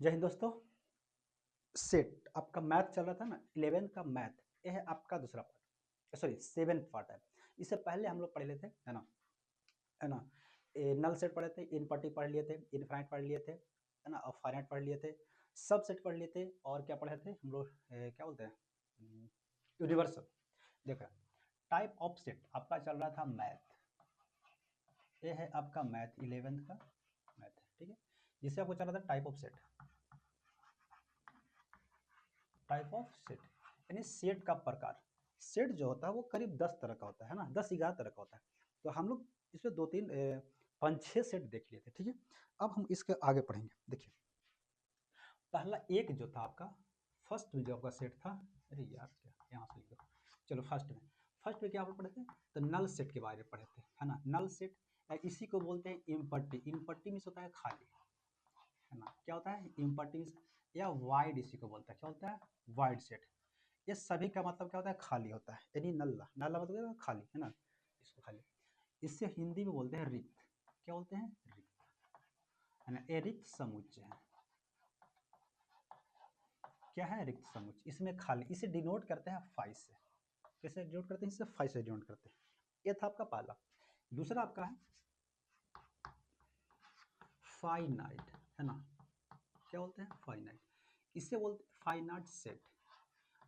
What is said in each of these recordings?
जय हिंद दोस्तों। सेट आपका मैथ चल रहा था ना, 11th का मैथ। ये है आपका दूसरा पार्ट, सॉरी 7th पार्ट है। इससे पहले हम लोग पढ़ लेते है ना, है ना। नल सेट पढ़े थे, इन पट्टी पढ़ लिए थे, इनफाइनाइट पढ़ लिए थे, है ना, और फाइनाइट पढ़ लिए थे, सब सेट पढ़ लिए थे। और क्या पढ़े थे हम लोग, क्या बोलते हैं, यूनिवर्सल। देखो, टाइप ऑफ सेट आपका चल रहा था मैथ। ये है आपका मैथ 11th का मैथ है, ठीक है। जिससे आपको चल रहा था type of set, type of set यानी सेट का प्रकार। सेट जो होता है वो करीब 10 तरह का होता है ना, 10-11 तरह का होता है। तो हम लोग इसमें 2-3 5-6 सेट देख लिए थे, ठीक है। अब हम इसके आगे पढ़ेंगे। देखिए, पहला एक जो था आपका, फर्स्ट में जो आपका सेट था, अरे यार क्या यहाँ से लिखो, चलो फर्स्ट में क्या आप पढ़े थे, तो नल सेट के बारे में पढ़े थे, है ना। नल सेट इसी को बोलते हैं इम्पट्टी। इम्पट्टी मीन्स होता है खाली, है ना। क्या होता है इम्पट्टी मीन्स, या वाइड इसी को बोलता है। क्या होता है वाइड सेट। ये सभी का मतलब क्या होता है, खाली होता है, यानी नल्ला। नल्ला मतलब क्या होता है? खाली, है ना, इसको खाली। इससे हिंदी में बोलते हैं रिक्त। क्या बोलते हैं, रिक्त, है ना। ये रिक्त समुच्चय है। क्या है रिक्त समुच्चय, इसमें खाली। इसे डिनोट करते हैं फाइव से। कैसे डिनोट करते हैं, इससे फाइव से डिनोट करते हैं। ये था आपका पहला। दूसरा आपका है फाइनाइट, है ना। क्या बोलते हैं फाइनाइट, इससे बोलते हैं फाइनाइट सेट।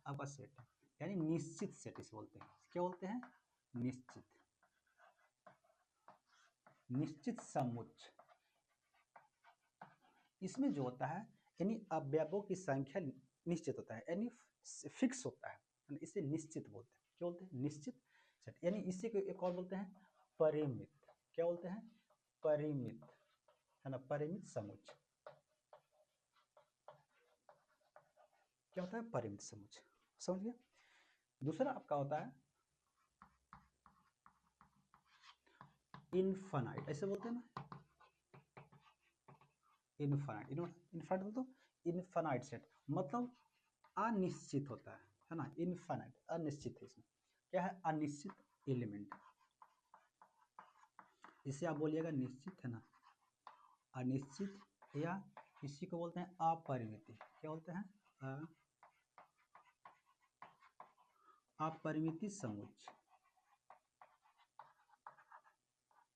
आपका सेट है यानी निश्चित सेट इसे बोलते हैं। क्या बोलते हैं, निश्चित, निश्चित समुच्चय। इसमें जो होता है यानी अवयवों की संख्या निश्चित होता है, यानी फिक्स होता है ना, इसे निश्चित बोलते हैं। क्या बोलते हैं, निश्चित सेट। यानी इसी को एक और बोलते हैं परिमित। क्या बोलते हैं, परिमित, है ना, परिमित समुच्चय। क्या होता है, परिमित समुच्चय, समझ गया। दूसरा आपका होता है इनफाइनाइट, ऐसे बोलते हैं ना, इनफाइनाइट। इनफाइनाइट बोलते हो, इनफाइनाइट सेट मतलब अनिश्चित होता है ना। इनफाइनाइट अनिश्चित है, इसमें क्या है, अनिश्चित एलिमेंट। इसे आप बोलिएगा निश्चित, है ना, अनिश्चित, या इसी को बोलते हैं अपरिमित। क्या बोलते हैं, अपरिमित समुच्चय।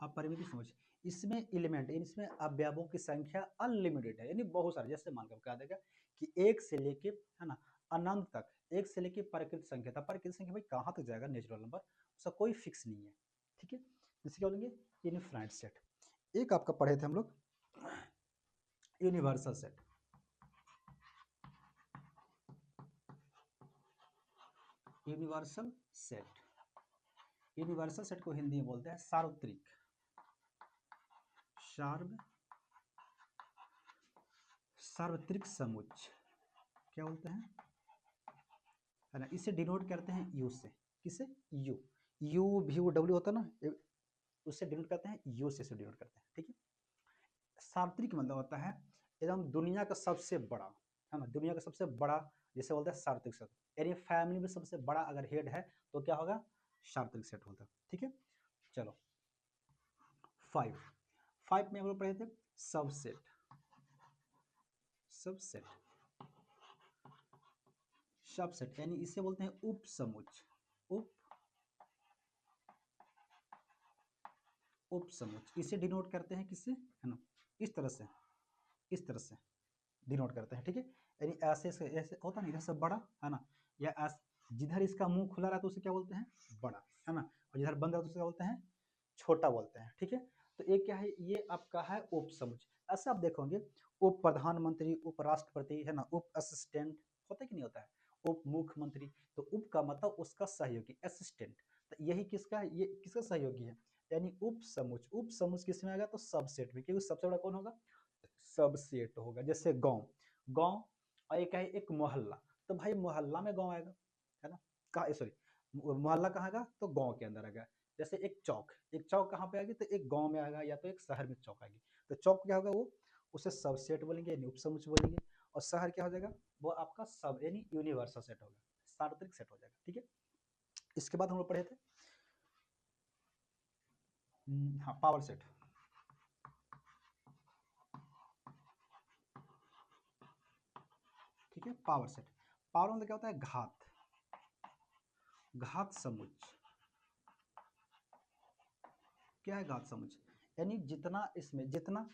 अपरिमित समुच्चय, इसमें एलिमेंट, इसमें अवयवों की संख्या अनलिमिटेड है, यानी बहुत सारे। जैसे मान लो कहा देगा कि एक से लेके, है ना, अनंत तक, एक से लेके प्रकृत संख्या था। प्रकृत संख्या भाई कहाँ तक जाएगा, नेचुरल नंबर, उसका कोई फिक्स नहीं है, ठीक है। जिसे क्या बोलेंगे, इनफाइनाइट सेट। एक आपका पढ़े थे हम लोग universal set. Universal set, universal set को हिंदी में बोलते हैं सार्वत्रिक, सार्वत्रिक समुच्चय। क्या बोलते हैं, है ना। इसे डिनोट करते हैं यू से। किसे, यू, यू भी डब्ल्यू होता है ना, उससे डिनोट करते हैं, यू से डिनोट करते हैं, ठीक है। सार्वत्रिक मतलब होता है एकदम दुनिया का सबसे बड़ा, है ना, दुनिया का सबसे बड़ा, जिसे बोलते हैं सार्वत्रिक सेट। यानी फैमिली में सबसे बड़ा अगर हेड है तो क्या होगा, सार्वत्रिक सेट होता है, ठीक है। चलो, फाइव, फाइव में हम लोग पढ़े थे सबसेट। सबसेट, सबसेट यानी इसे बोलते हैं उप समुच्चय। उप, उप समुच्चय इसे डिनोट करते हैं किससे, है ना, इस तरह से, इस तरह से डिनोट करते हैं, ठीक है। यानी ऐसे ऐसे होता है ना, इधर से बड़ा, है ना, या ऐसे जिधर इसका मुंह खुला रहा है तो उसे क्या बोलते हैं, बड़ा, है ना, और जिधर बंद रहा तो उसे क्या बोलते हैं, छोटा बोलते हैं, ठीक है। तो एक क्या है, ये आपका है उप समुच्चय। ऐसा आप देखोगे, उप प्रधानमंत्री, उप राष्ट्रपति, है ना, उप असिस्टेंट, होता है कि नहीं होता है, उप मुख्यमंत्री। तो उप का मतलब उसका सहयोगी, असिस्टेंट। तो यही किसका, ये किसका सहयोगी है, यानी उप समुच्चय। उप समुच्चय किस में आएगा, तो सबसेट में, क्योंकि सबसे बड़ा कौन होगा, सबसेट होगा। जैसे गांव, गांव, और एक है एक मोहल्ला, तो भाई मोहल्ला में गांव आएगा, है ना, कहा, सॉरी, मोहल्ला कहाँ आएगा, तो गांव के अंदर आएगा। जैसे एक चौक, एक चौक कहाँ पे आएगी, तो एक गांव में आएगा, या तो एक शहर में चौक आएगी। तो चौक क्या होगा, वो उसे सबसेट बोलेंगे, यानी उपसमुच्चय बोलेंगे। और शहर क्या हो जाएगा, वो आपका सब यानी यूनिवर्सल सेट होगा, सार्वत्रिक सेट हो जाएगा, ठीक है। इसके बाद हम लोग पढ़े थे हाँ, पावर सेट। है पावर सेट। पावर मतलब क्या होता है, घात, घात समुच्चय। क्या है घात समुच्चय, यानी जितना इसमें जितना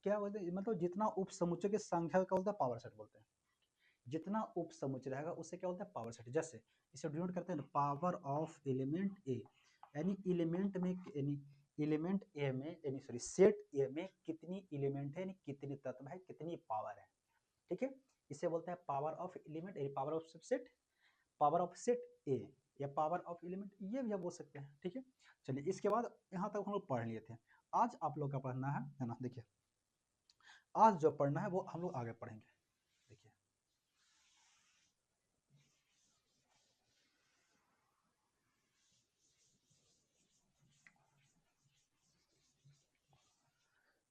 क्या बोलते हैं, मतलब जितना उप समुच्चय की संख्या का बोलता है पावर सेट बोलते हैं। जितना उप समुच्चय रहेगा उसे क्या बोलते हैं पावर सेट। जैसे इसे डिनोट करते हैं पावर ऑफ एलिमेंट ए, यानी एलिमेंट में यानी एलिमेंट ए में यानी सॉरी सेट ए में कितनी एलिमेंट है, यानी कितनी तत्व है, कितनी पावर है। ठीक है, इसे बोलते हैं पावर ऑफ एलिमेंट, यानी power of subset, power of set ए या पावर ऑफ एलिमेंट, ये भी आप बोल सकते हैं। ठीक है, चलिए इसके बाद यहाँ तक हम लोग पढ़ लिए थे। आज आप लोग का पढ़ना है ना, देखिए आज जो पढ़ना है वो हम लोग आगे पढ़ेंगे। देखिए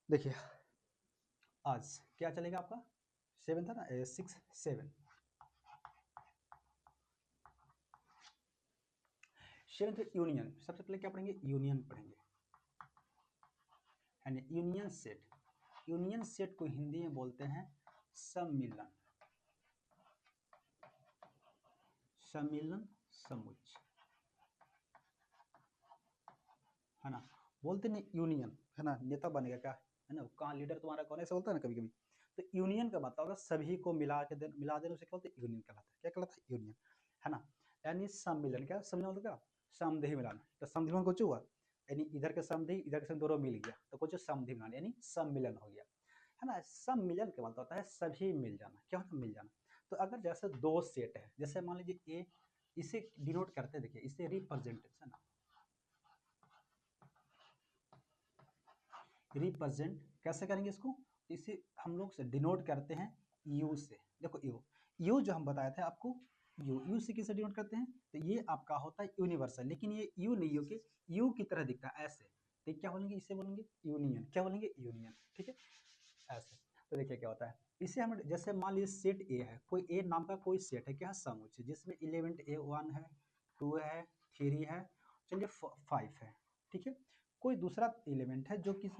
देखिए आज क्या चलेगा आपका, 7 था ना, 6 7 7 यूनियन। सबसे पहले क्या पढ़ेंगे, यूनियन पढ़ेंगे, यानी यूनियन सेट। यूनियन सेट को हिंदी में बोलते हैं सम्मिलन, सम्मिलन समुच्चय, है ना। बोलते नहीं यूनियन, है ना, नेता बनेगा क्या, है ना, कहाँ लीडर तुम्हारा कौन है, ऐसा बोलता है ना कभी कभी। तो यूनियन का मतलब होगा सभी को मिला के मिला देना, उसे क्या बोलते हैं, यूनियन कहलाता है। क्या कहलाता है, यूनियन, है ना। यानी सम्मिलन, क्या सम्मिलन मतलब क्या, समदेही मिलान। तो समदेही मिलान कुछ हुआ, यानी इधर के समदेही इधर के समदेही दोनों मिल गया तो कुछ समदेही मिलान, यानी सम्मिलन हो गया, है ना। सम्मिलन का मतलब होता है सभी मिल जाना। क्या होता है, मिल जाना। तो अगर जैसे दो सेट है, जैसे मान लीजिए ए, इसे डिनोट करते हैं, देखिए इसे रिप्रेजेंटेशन, रिप्रेजेंट कैसे करेंगे इसको, इसे हम लोग से डिनोट करते हैं यू से। देखो यू, यू जो हम बताए थे आपको, यू, यू से किसे डिनोट करते हैं, तो ये आपका होता है यूनिवर्सल, लेकिन ये यू नहीं हो के यू की तरह दिखता है ऐसे, तो क्या बोलेंगे, इसे बोलेंगे यूनियन। क्या बोलेंगे, यूनियन। ठीक है, ऐसे। तो देखिए क्या होता है, इसे हम जैसे मान लीजिए सेट ए है, कोई ए नाम का कोई सेट है, क्या है, समुच्चय, जिसमें एलिमेंट ए 1 है, 2 है, 3 है, चलिए 5 है। ठीक है, कोई दूसरा एलिमेंट है जो किस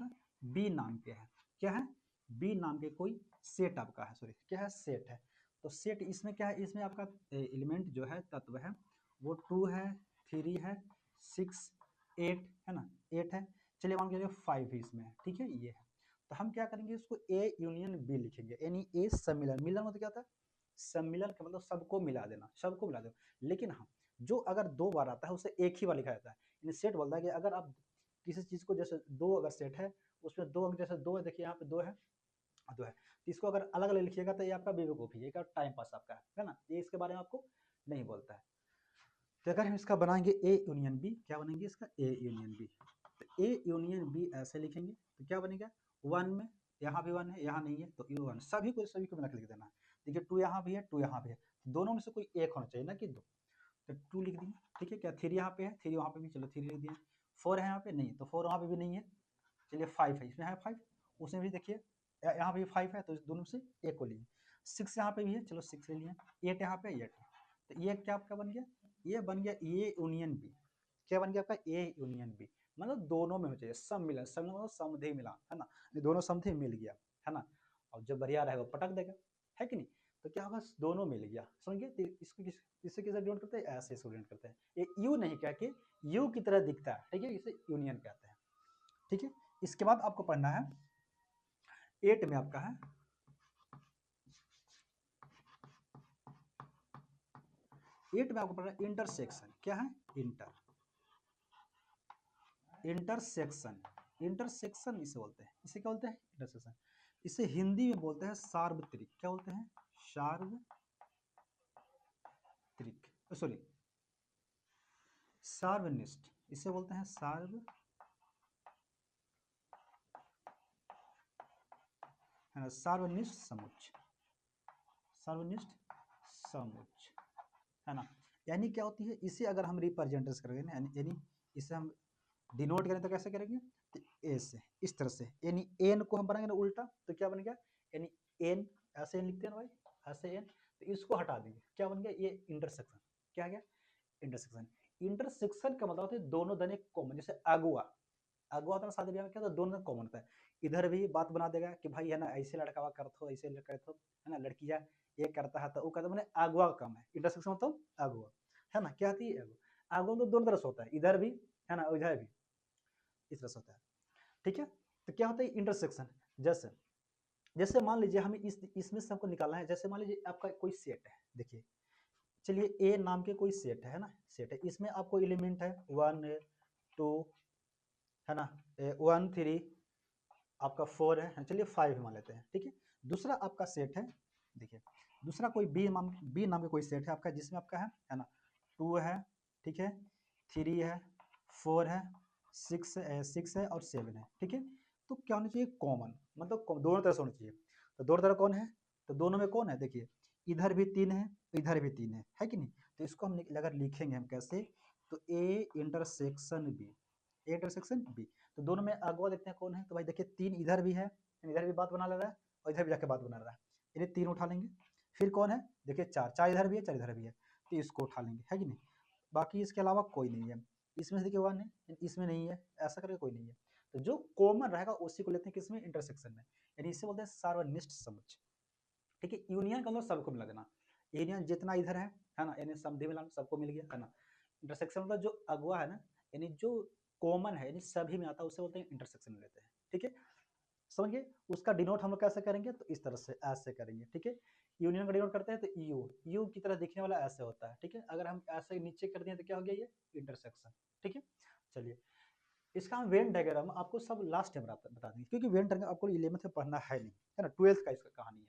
बी नाम के है, क्या है, बी नाम के कोई सेट आपका है, सॉरी क्या है, सेट है। तो सेट इसमें क्या है, इसमें आपका एलिमेंट जो है, तत्व है, वो 2 है, 3 है, 6 8 है ना, 8 है, चलिए मान के 5 ही इसमें है। ठीक है, ये है। तो हम क्या करेंगे, इसको ए यूनियन बी लिखेंगे, यानी ए सम्मिलन, मिलन मतलब क्या था, सम्मिलन का मतलब सबको मिला देना, सबको मिला देना। लेकिन हाँ, जो अगर दो बार आता है उसे एक ही बार लिखा जाता है। यानी सेट बोलता है कि अगर आप किसी चीज को, जैसे दो अगर सेट है, उसमें दो अंक, जैसे दो है, देखिए यहाँ पे दो है, दो है, तो इसको अगर अलग अलग लिखिएगा तो ये आपका बेवकूफ़ी है, टाइम पास आपका है ना, ये इसके बारे में आपको नहीं बोलता है। तो अगर हम इसका बनाएंगे ए यूनियन बी, क्या बनेंगे इसका, ए यूनियन बी। तो ए यूनियन बी ऐसे लिखेंगे तो क्या बनेगा, 1 में, यहाँ भी 1 है, यहाँ नहीं है, तो यू 1, सभी को मिला के लिख देना है। देखिए 2 यहाँ भी है, 2 यहाँ भी है, तो दोनों में से कोई एक होना चाहिए ना कि दो, तो 2 लिख दिए। ठीक है, क्या 3 यहाँ पे है, 3 वहाँ पे भी, चलो 3 लिख दिए। 4 है यहाँ पे, नहीं, तो 4 वहाँ पे भी नहीं है, चलिए 5 है, इसमें है 5, उसमें भी देखिए यहाँ पे 5 है, तो इस दोनों से एक को लिए। 6 यहाँ पे भी है, चलो 6 ले लिए। 8 यहाँ पे, 8 है, तो ये क्या आपका बन गया, ये बन गया ए यूनियन बी। क्या बन गया आपका, ए यूनियन बी, मतलब दोनों में हो चाहिए सम्मिलन, सम्मिलन मतलब समधि मिलान, है ना, ये दोनों समधि मिल गया, है ना। और जो बढ़िया रहेगा वो पटक देगा, है कि नहीं। तो क्या होगा, दोनों मिल गया, समझ गए। तो इसको इससे किसे डिनोट करते हैं, ऐसे इसको डिनोट करते हैं। ये यू नहीं कह के यू की तरह दिखता है, ठीक है, इसे यूनियन कहते हैं। ठीक है, इसके बाद आपको पढ़ना है 8 में आपका है 8 में आपको पढ़ना है इंटरसेक्शन। क्या है, इंटरसेक्शन, इंटरसेक्शन इसे बोलते हैं, इसे क्या बोलते हैं, इंटरसेक्शन। इसे हिंदी में बोलते हैं सार्वत्रिक। क्या बोलते हैं, सार्वत्रिक, सॉरी सार्वनिष्ठ, इसे बोलते हैं सार्वनिष्ठ समुच्चय, सार्वनिष्ठ समुच्चय, है ना। यानी क्या होती है, इसे अगर हम रिप्रेजेंटेशन करेंगे ना, यानी इसे हम डिनोट करें तो कैसे करेंगे, तो ए से, इस तरह से, यानी एन को हम बनाएंगे ना उल्टा, तो क्या बन गया, यानी एन, ऐसे एन लिखते हैं ना भाई, ऐसे एन, तो इसको हटा देंगे, क्या बन गया, ये इंटरसेक्शन। क्या गया, इंटरसेक्शन। इंटरसेक्शन का मतलब होता है दोनों दने कॉमन, जैसे अगुआ, अगुआ होता है शादी ब्याह में, क्या होता है, दोनों कॉमन होता है। इधर भी बात बना देगा कि भाई है ना ऐसे लड़का हुआ करते ऐसे करते है ना, लड़कियां ये करता है तो वो कहता मैंने अगुआ का काम है। इंटरसेक्शन मतलब अगुआ है ना, क्या आती है अगुआ। अगुआ तो दोनों तरह से होता है, इधर भी है ना उधर भी, इस तरह से होता है। ठीक है, तो क्या होता है इंटरसेक्शन। जैसे जैसे मान लीजिए हमें इसमें से हमको निकालना है। जैसे मान लीजिए आपका कोई सेट है, देखिए चलिए ए नाम के कोई सेट है ना, सेट है, इसमें आपको एलिमेंट है 1 2 है ना, 1 3 आपका 4 है, चलिए 5 मान लेते हैं। ठीक है, दूसरा आपका सेट है, देखिए दूसरा कोई बी नाम का कोई सेट है आपका, जिसमें आपका है ना 2 है, ठीक है, 3 है, 4 है, 6 है और 7 है। ठीक है, तो क्या होना चाहिए कॉमन, मतलब दोनों तरह से होना चाहिए। तो दोनों तरह कौन है, तो दोनों में कौन है, देखिए इधर भी 3 है इधर भी 3 है कि नहीं। तो इसको हम अगर लिखेंगे हम कैसे, तो A intersection B, A intersection B. तो दोनों में अगवा देखते हैं कौन है, तो भाई देखिए 3 इधर भी है, इधर भी बात बना ले रहा है और इधर भी जाके बात बना रहा है, इन्हें 3 उठा लेंगे। फिर कौन है, देखिए 4 इधर भी है 4 इधर भी है, तो इसको उठा लेंगे, है कि नहीं। बाकी इसके अलावा कोई नहीं है, इसमें से देखिए 1 है इसमें नहीं है, ऐसा करके कोई नहीं है। तो जो कॉमन रहेगा उसी को लेते हैं किसमें, इंटरसेक्शन में, यानी इसे बोलते हैं सार्वनिष्ठ समुच्चय। ठीक है, यूनियन का मतलब सबको मिला देना, यूनियन जितना इधर है ना, यानी समधि मिलान सबको मिल गया है ना। इंटरसेक्शन मतलब जो अगवा है ना, यानी जो कॉमन है यानी सभी में आता है, उसे बोलते हैं इंटरसेक्शन लेते हैं। ठीक है, समझिए उसका डिनोट हम लोग कैसे करेंगे, तो इस तरह से ऐसे करेंगे। ठीक है, यूनियन का डिनोट करते हैं तो यू की तरह दिखने वाला ऐसे होता है। ठीक है, अगर हम ऐसे नीचे कर दिए तो क्या हो गया ये इंटरसेक्शन। ठीक है, चलिए इसका हम वेन डायग्राम आपको सब लास्ट टाइम बता देंगे, क्योंकि वेन डायग्राम आपको 11th में पढ़ना है नहीं, है ना, 12th का इसका कहानी है।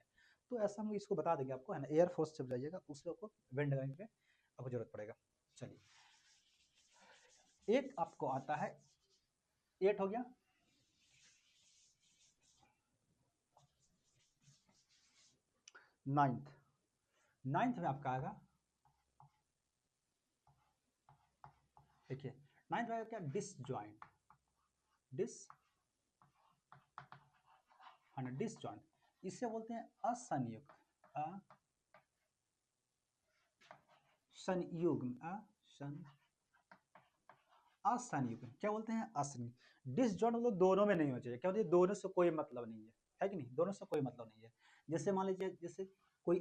तो ऐसा हम इसको बता देंगे आपको, है ना, एयरफोर्स जब जाइएगा उसमें आपको वेन डायग्राम पे आपको जरूरत पड़ेगा। चलिए एक आपको आता है 8 हो गया, नाइन्थ में आपका आएगा, देखिए नाइन्थ में आएगा क्या, डिसजॉइंट, डिसजॉइंट, इसे बोलते हैं असंयुग्म, असंयुग्म क्या बोलते हैं, असंयुग्म। डिसजॉइंट मतलब दोनों में नहीं होना चाहिए, क्या होता है दोनों से कोई मतलब नहीं है कि नहीं, दोनों से कोई मतलब नहीं है। जैसे मान लीजिए जैसे कोई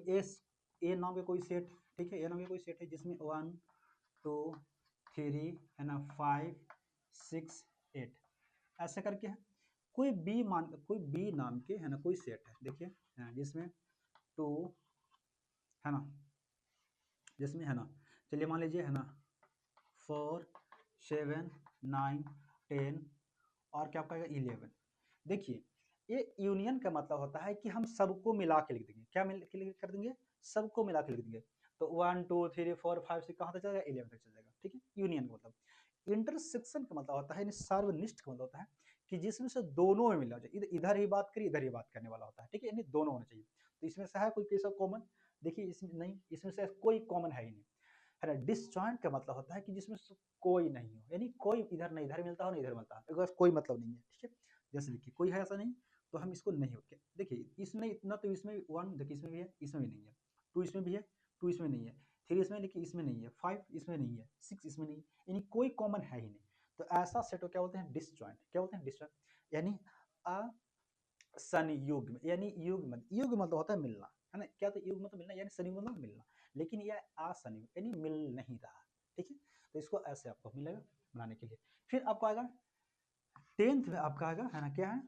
ए नाम के कोई सेट, ठीक है, ए नाम के कोई सेट है जिसमें 1 2 3 है ना 5 6 8 ऐसे करके है। कोई बी नाम के है ना कोई सेट है, देखिए जिसमें 2 है ना, जिसमें है ना, चलिए मान लीजिए है ना 4 7 9 10 और क्या आपका 11। देखिए ये यूनियन का मतलब होता है कि हम सबको मिला के लिख देंगे, क्या मिल के लिख कर देंगे, सबको मिला के लिख देंगे। तो 1 2 3 4 5 6 कहाँ तक चलेगा, 11 तक चल जाएगा। ठीक है, यूनियन का मतलब। इंटरसेक्शन का मतलब होता है, सार्वनिष्ठ का मतलब होता है कि जिसमें से दोनों में मिलना चाहिए, इधर ही बात करी इधर ही बात करने वाला होता है। ठीक है, यानी दोनों होना चाहिए। तो इसमें से है कोई कैसा कॉमन, देखिए इसमें नहीं, इसमें से कोई कॉमन है ही नहीं, है ना। डिसजॉइंट का मतलब होता है कि जिसमें कोई नहीं हो, यानी कोई इधर नहीं इधर मिलता हो नहीं इधर मिलता हो, कोई मतलब नहीं है। ठीक है, जैसे देखिए कोई है ऐसा नहीं, तो हम इसको नहीं होके देखिए इसमें इतना, तो इसमें 1 देखिए इसमें भी है इसमें भी नहीं है, 2 इसमें भी है 2 इसमें नहीं है, 3 इसमें देखिए इसमें नहीं है, 5 इसमें नहीं है, 6 इसमें नहीं है, यानी कोई कॉमन है ही नहीं। तो ऐसा सेट को क्या बोलते हैं, डिसजॉइंट। क्या बोलते हैं, डिसजॉइंट, यानी संयुग्म, यानी युग्म मतलब होता है मिलना, है ना, क्या तो युग्म मतलब मिलना, यानी संयुग्म मतलब मिलना, लेकिन यह असंयुग्म यानी मिल नहीं रहा। ठीक है, तो इसको ऐसे आपको मिलेगा बनाने के लिए। फिर आपको आएगा 10th में आपका आएगा, है ना, क्या है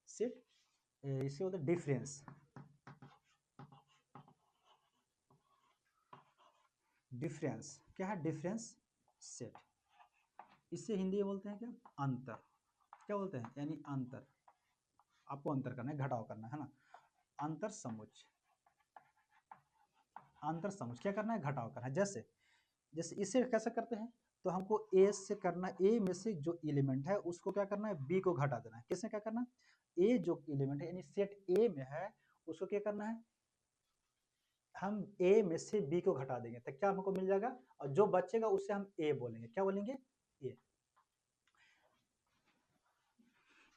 सेट, इसे बोलते हैं डिफरेंस, डिफरेंस क्या है, डिफरेंस सेट, इससे हिंदी में बोलते हैं क्या, अंतर, क्या बोलते हैं, यानी अंतर, आपको अंतर करना है घटाव करना है ना, अंतर समुच्चय, अंतर समुच्चय क्या करना है, घटाव करना है। जैसे जैसे इसे कैसे करते हैं, तो हमको ए से करना, ए में से जो एलिमेंट है उसको क्या करना है, बी को घटा देना है। किसने क्या करना है, ए जो एलिमेंट है यानी सेट ए में है उसको क्या करना है, हम ए में से बी को घटा देंगे तो क्या हमको मिल जाएगा, और जो बचेगा उससे हम ए बोलेंगे, क्या बोलेंगे,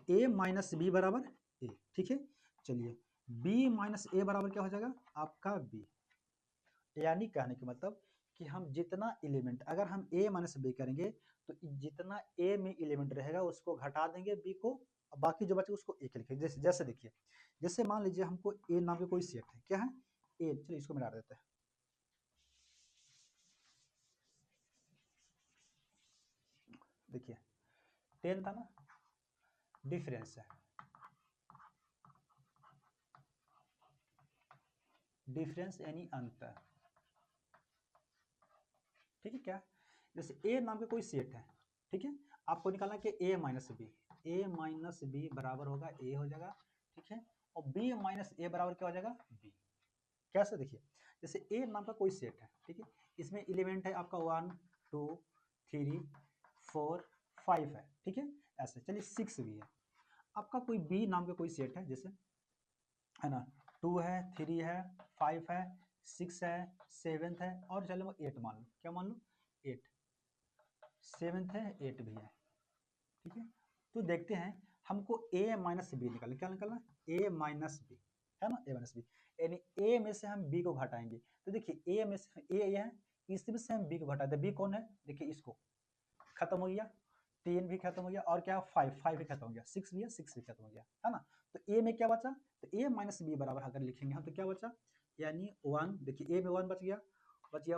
ए माइनस बी बराबर ए। ठीक है, चलिए बी माइनस ए बराबर क्या हो जाएगा, आपका बी। यानी कहने का मतलब कि हम जितना एलिमेंट अगर हम a माइनस बी करेंगे, तो जितना a में एलिमेंट रहेगा उसको घटा देंगे b को बाकी जो बचे उसको एक लिखिए। जैसे जैसे देखिए, जैसे मान लीजिए हमको ए नाम का कोई सेट है, क्या है ए, चलिए इसको मिटा देते हैं। देखिए 10 था ना, डिफरेंस है, डिफरेंस यानी अंतर, ठीक है क्या। जैसे ए नाम का कोई सेट है, ठीक है, आपको निकालना कि ए माइनस बी बराबर होगा ए हो जाएगा, ठीक है, और बी माइनस ए बराबर क्या हो जाएगा बी। कैसे देखिए, जैसे ए नाम का कोई सेट है, ठीक है, इसमें एलिमेंट है आपका 1 2 3 4 5 है, ठीक है, ऐसे चलिए 6 भी है। आपका कोई बी नाम का कोई सेट है, जैसे है ना 2 है 3 है 5 है 6 है 7 है और चलो 8 मान लो, क्या मान लो 8, 7 है 8 भी है, ठीक है। तो देखते हैं हमको a माइनस बी निकालना, क्या निकालना a माइनस बी, है ना a माइनस बी, यानी a में से हम b को घटाएंगे। तो देखिए a में से a ये है, इसमें से हम b को घटाते हैं, b कौन है, देखिए इसको खत्म हो गया, 10 भी खत्म हो गया और क्या 5 भी खत्म हो गया, 6 भी है 6 भी खत्म हो गया, है ना। तो a में क्या बचा, तो a माइनस बी बराबर अगर लिखेंगे हम तो क्या बचा, यानी 1, देखिए a में 1 बच गया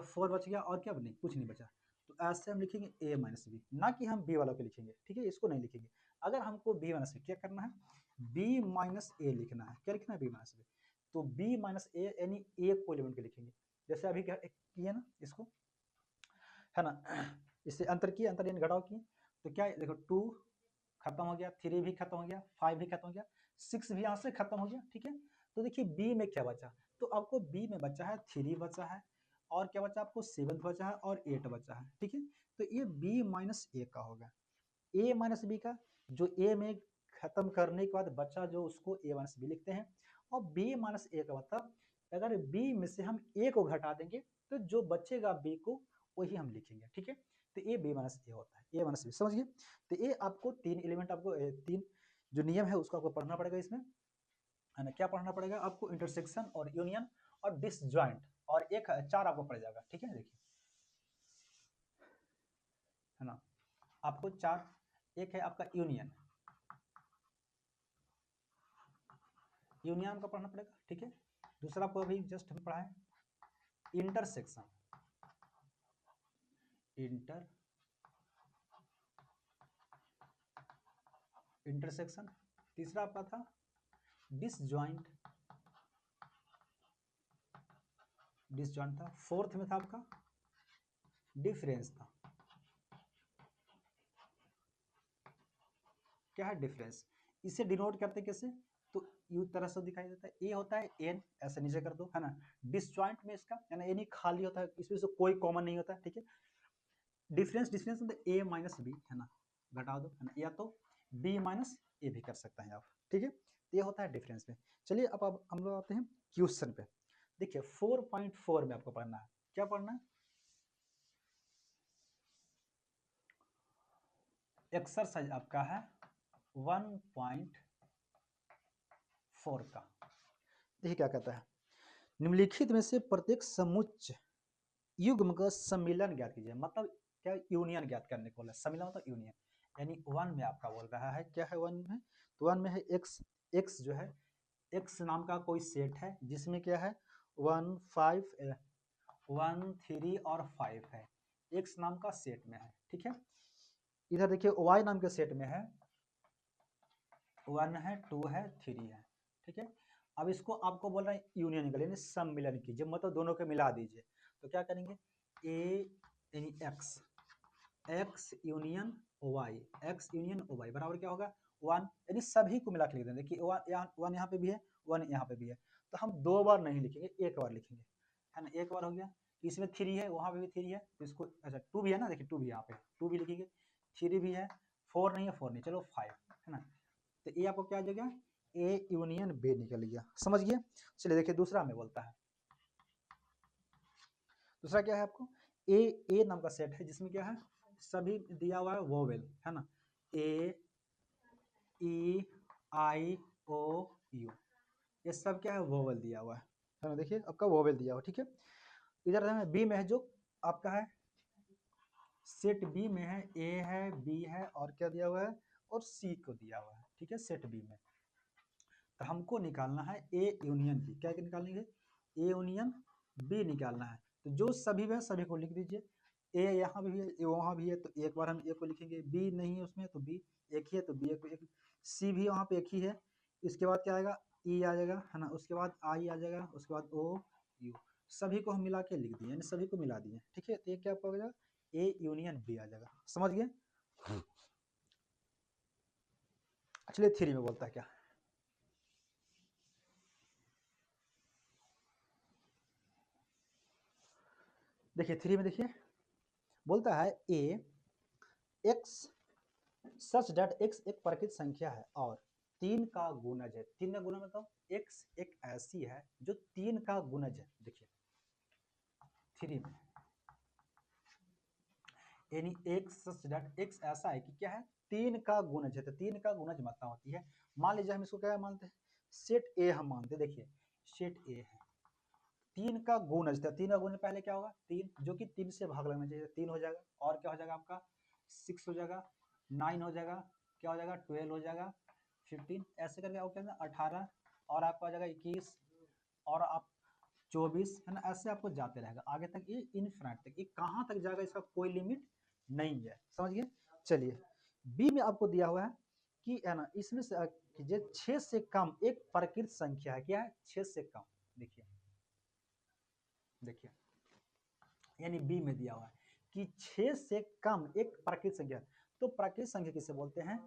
4 बच गया और क्या नहीं कुछ नहीं बचा। तो ऐसे हम लिखेंगे a माइनस बी, ना कि हम b वालों को लिखेंगे, ठीक है, इसको नहीं लिखेंगे। अगर हमको b माइनस बी क्या करना है, b माइनस ए लिखना है, क्या लिखना है b माइनस बी, तो b माइनस ए यानी a को एलिमेंट के लिखेंगे। जैसे अभी क्या किए ना इसको, है ना, इससे अंतर किए, अंतर यानी घटाव किए, तो क्या है देखो 2 खत्म हो गया, 3 भी खत्म हो गया, 5 भी खत्म हो गया, 6 भी यहाँ से खत्म हो गया, ठीक है। तो देखिए बी में क्या बचा, तो आपको बी में बचा है 3 बचा है और क्या बचा आपको 7 बचा है और 8 बचा है, ठीक है। तो ये बी माइनस ए का होगा, ए माइनस बी का, जो ए में खत्म करने के बाद बचा जो उसको ए माइनस बी लिखते हैं, और बी माइनस ए का मतलब अगर बी में से हम ए को घटा देंगे तो जो बचेगा बी को वही हम लिखेंगे, ठीक है। तो ए बी माइनस ए होता है, ए माइनस बी, समझिए। तो ये आपको 3 एलिमेंट, आपको 3 जो नियम है उसको आपको पढ़ना पड़ेगा इसमें, है ना। क्या पढ़ना पड़ेगा आपको, इंटरसेक्शन और यूनियन और डिसजॉइंट, और एक 4 आपको पड़ जाएगा, ठीक है। देखिए है ना, आपको 4, एक है आपका यूनियन, यूनियन का पढ़ना पड़ेगा, ठीक है। दूसरा आपको अभी जस्ट हम पढ़ा है इंटरसेक्शन, इंटर इंटरसेक्शन। तीसरा आपका था डिसजॉइंट, डिसजॉइंट था। फोर्थ में था आपका डिफरेंस था, क्या है डिफरेंस। इसे डिनोट करते कैसे, तो यू तरह से दिखाई देता है, ए होता है एन, ऐसे नीचे कर दो, है ना। डिसजॉइंट में इसका है ना एन ही खाली होता है, इसमें से कोई कॉमन नहीं होता, ठीक है। डिफरेंस डिफरेंस मतलब ए माइनस बी, है ना, घटा दो, है ना, या तो बी माइनस ए भी कर सकते हैं आप, ठीक है। तो ये होता है डिफरेंस में। चलिए अब हम लोग आते हैं क्वेश्चन पे। देखिए 4.4 में आपको पढ़ना है, क्या पढ़ना है, एक्सरसाइज आपका है 1.4 का। देखिए क्या कहता है, निम्नलिखित में से प्रत्येक समुच्चय युग्म का सम्मिलन ज्ञात कीजिए, मतलब क्या यूनियन ज्ञात करने को बोला, सम्मिलन मतलब यूनियन। यानी 1 में आपका बोल रहा है, क्या है 1 में, तो 1 में है एक्स, एक्स जो है एक्स नाम का कोई सेट है जिसमें क्या है 1 5 1 3 और 5 है, एक्स नाम का सेट में है, ठीक है। इधर देखिए वाई नाम के सेट में है 1 है 2 है 3 है, ठीक है। अब इसको आपको बोल रहा है यूनियन कर लेने, सम्मिलन कीजिए, मतलब दोनों को मिला दीजिए। तो क्या करेंगे, ए यानी x, x union y, x union y बराबर क्या होगा 1, यानी सभी को मिला के लिख दें। देखिए 1 यहाँ पे भी है 1 यहाँ पे भी है, तो हम 2 बार नहीं लिखेंगे, एक बार लिखेंगे, है ना। एक बार हो गया, इसमें 3 है वहाँ पे भी 3 है, तो इसको अच्छा 2 भी है ना, देखिए 2 भी यहाँ पे 2 भी लिखेंगे, 3 भी है, 4 नहीं है 4 नहीं, चलो 5, है ना। तो ये आपको क्या आ जाएगा, ए यूनियन बी निकल गया, समझ गए। चलिए देखिए दूसरा में बोलता है, दूसरा क्या है आपको, ए नाम का सेट है जिसमें क्या है सभी दिया हुआ है वोवेल, है ना, ए ई आई ओ यू, ये सब क्या है वोवेल दिया हुआ है ना। देखिए आपका वोवेल दिया हुआ, ठीक है। इधर है बी में है जो आपका है सेट बी में है, ए है बी है और क्या दिया हुआ है और सी को दिया हुआ है, ठीक ठीक है, सेट बी में। तो हमको निकालना है ए यूनियन बी। क्या निकालेंगे? ए यूनियन बी निकालना है। तो जो सभी है सभी को लिख दीजिए। ए यहाँ भी है, ए वहाँ भी है, तो एक बार हम ए को लिखेंगे। बी नहीं है उसमें तो बी एक ही है तो बी एक। सी भी वहाँ पे एक ही है। इसके बाद क्या आएगा? ई आ जाएगा, है ना। उसके बाद आई आ जाएगा, उसके बाद ओ यू। सभी को हम मिला के लिख दिए, यानी सभी को मिला दिए, ठीक है। तो ये क्या हो जाएगा? ए यूनियन बी आ जाएगा। समझ गए? चलिए थ्री में बोलता है क्या। देखिए थ्री में देखिए बोलता है ए एक्स सच डेट एक्स एक प्राकृत संख्या है और तीन का गुणज है। तीन का गुणज मतलब एक्स एक ऐसी है जो तीन का गुणज है। देखिए थ्री में यानी एक्स सच डेट एक्स ऐसा है कि क्या है? तीन का गुणज है। तो तीन का गुणज मात्रा होती है। मान लीजिए हम इसको क्या मानते हैं? सेट ए हम मानते हैं। देखिए सेट ए है, तीन का गुणज था। तीन का गुणज पहले क्या होगा? तीन, जो कि तीन से भाग लगना चाहिए। तीन हो जाएगा और क्या हो जाएगा आपका? सिक्स हो जाएगा, नाइन हो जाएगा, क्या हो जाएगा? 12 हो जाएगा, 15 ऐसे करके आपको क्या 18 और आपका आ जाएगा 21 और आप 24, है ना। ऐसे आपको जाते रहेगा आगे तक, ये इनफिनिट तक। ये कहाँ तक जाएगा इसका कोई लिमिट नहीं है। समझ गए? चलिए बी में आपको दिया हुआ है कि है ना, इसमें से जो 6 से कम एक प्राकृत संख्या है। क्या है? 6 से कम। देखिए देखिए यानी बी में दिया हुआ है कि 6 से कम एक प्राकृत संख्या। तो प्राकृत संख्या किसे बोलते हैं?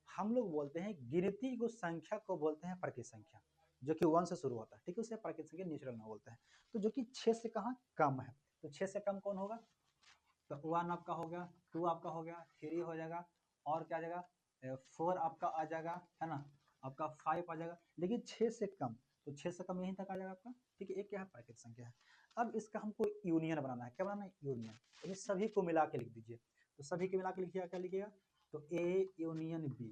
हम लोग बोलते हैं गिनती को संख्या को बोलते हैं प्राकृत संख्या, जो कि 1 से शुरू होता है, ठीक है। उसे प्राकृत संख्या नेचुरल नंबर बोलते हैं। तो जो कि 6 से कहाँ कम है, तो 6 से कम कौन होगा? तो 1 आपका हो गया, 2 आपका हो गया, 3 हो जाएगा और क्या आ जाएगा? 4 आपका आ जाएगा, है ना। आपका 5 आ जाएगा। लेकिन 6 से कम, तो 6 से कम यहीं तक आ जाएगा आपका, ठीक है। एक क्या है? प्राकृत संख्या है। अब इसका हमको यूनियन बनाना है। क्या बनाना है? यूनियन। यानी सभी को मिला के लिख दीजिए। तो सभी को मिला के लिखिएगा, क्या लिखिएगा? तो ए यूनियन बी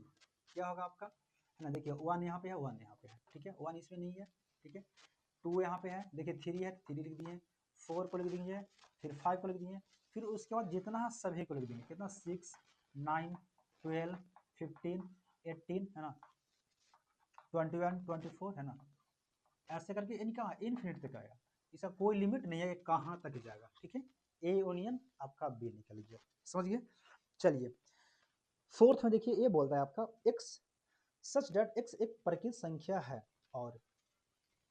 क्या होगा आपका, है ना। देखिए 1 यहाँ पे है, 1 यहाँ पे है, ठीक है। 1 इसमें नहीं है, ठीक है। 2 यहाँ पे है, देखिए 3 है, 3 लिख दिए। 4 को लिख दीजिए, फिर 5 को लिख दीजिए, फिर उसके बाद जितना सभी को लिख देंगे। कितना? 6 9 12 15 18, है ना, 21 24, है ना। ऐसे करके इनका इनफिनिट तक आएगा। इसका कोई लिमिट नहीं है कहाँ तक जाएगा, ठीक है। ए यूनियन आपका बी निकल गया। समझ गए? चलिए फोर्थ में देखिए ये बोलता है आपका एक्स सच डेट एक्स एक प्राकृत संख्या है और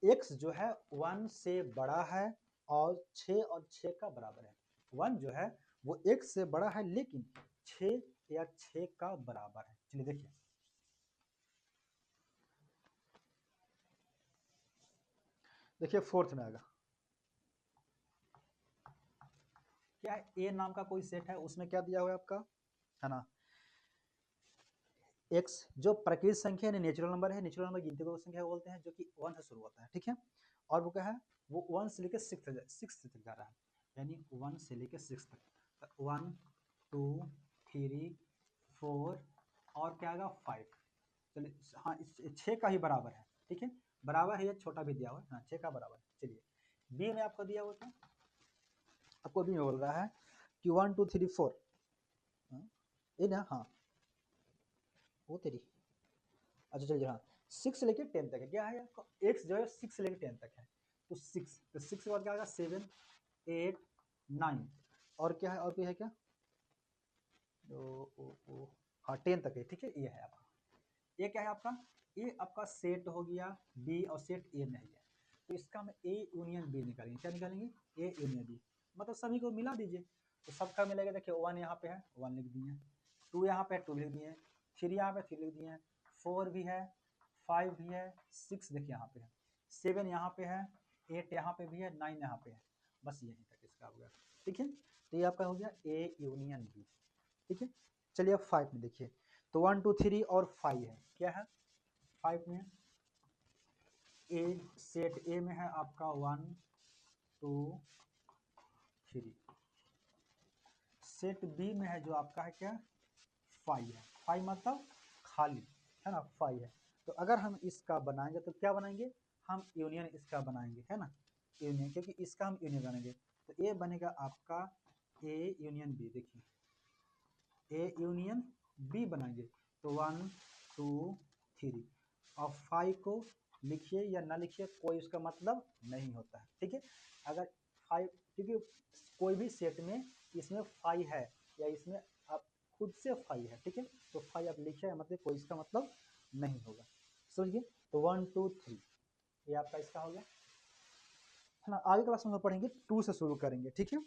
एक्स जो है 1 से बड़ा है और 6 और 6 का बराबर है। 1 जो है वो x से बड़ा है लेकिन 6 या 6 का बराबर है। चलिए देखिए देखिए फोर्थ में आएगा क्या है? ए नाम का कोई सेट है, उसमें क्या दिया हुआ है आपका, है ना। x जो प्राकृत संख्या है, नेचुरल नंबर है। नेचुरल नंबर गिनती को संख्या बोलते हैं, जो कि 1 से शुरू होता है, ठीक है। और वो क्या है? वो 1 से लेकर 6 तक जा रहा है, यानी 1 से लेकर 6 तक। 1 2 3 4 और क्या आएगा? 5। चलिए हाँ, इस 6 का ही बराबर है, ठीक है। बराबर है, ये छोटा भी दिया हुआ है, हाँ 6 का बराबर है। चलिए बी में आपको दिया हुआ था, आपको बी में बोल रहा है कि 1 2 3 4 ये ना, हाँ वो तेरी, अच्छा चलिए हाँ 6 से लेकर 10 तक है। क्या है आपका? एक्स जो है 6 से लेकर 10 तक है। तो 6, तो 6 के बाद क्या आएगा? 7 8 9 और क्या है? और कोई है क्या? हाँ 10 तक है, ठीक है। ये है आपका, ये क्या है आपका? ये आपका सेट हो गया बी और सेट ए नहीं है। तो इसका हम ए यूनियन बी निकालेंगे। क्या निकालेंगे? ए यूनियन बी, मतलब सभी को मिला दीजिए। तो सबका मिलेगा। देखिए 1 यहाँ पे है, 1 लिख दिए। 2 यहाँ पे 2 लिख दिए। 3 यहाँ पे 3 लिख दिए। 4 भी है, 5 भी है, 6 देखिए यहाँ पे है, 7 यहाँ पे है, 8 यहाँ पे भी है, 9 यहाँ पे है। बस यहीं तक इसका हो गया, ठीक है। तो ये आपका हो गया ए यूनियन बी, ठीक है। चलिए अब 5 में देखिए। तो 1 2 3 और 5 है। क्या है? 5 में ए सेट ए में है आपका 1 2 3। सेट बी में है जो आपका है क्या? 5 है। 5 मतलब खाली, है ना, 5 है। तो अगर हम इसका बनाएंगे तो क्या बनाएंगे? हम यूनियन इसका बनाएंगे, है ना, यूनियन, क्योंकि इसका हम यूनियन बनाएंगे। तो ये बनेगा आपका ए यूनियन बी। देखिए ए यूनियन बी बनाएंगे तो 1 2 3। और 5 को लिखिए या ना लिखिए कोई उसका मतलब नहीं होता है, ठीक है। अगर 5, क्योंकि कोई भी सेट में इसमें 5 है या इसमें आप खुद से 5 है, ठीक है, तो 5 आप लिखे मतलब कोई इसका मतलब नहीं होगा, समझिए। तो 1 2 3 ये आपका इसका हो गया, है ना। आगे क्लास में हम पढ़ेंगे 2 से शुरू करेंगे, ठीक है।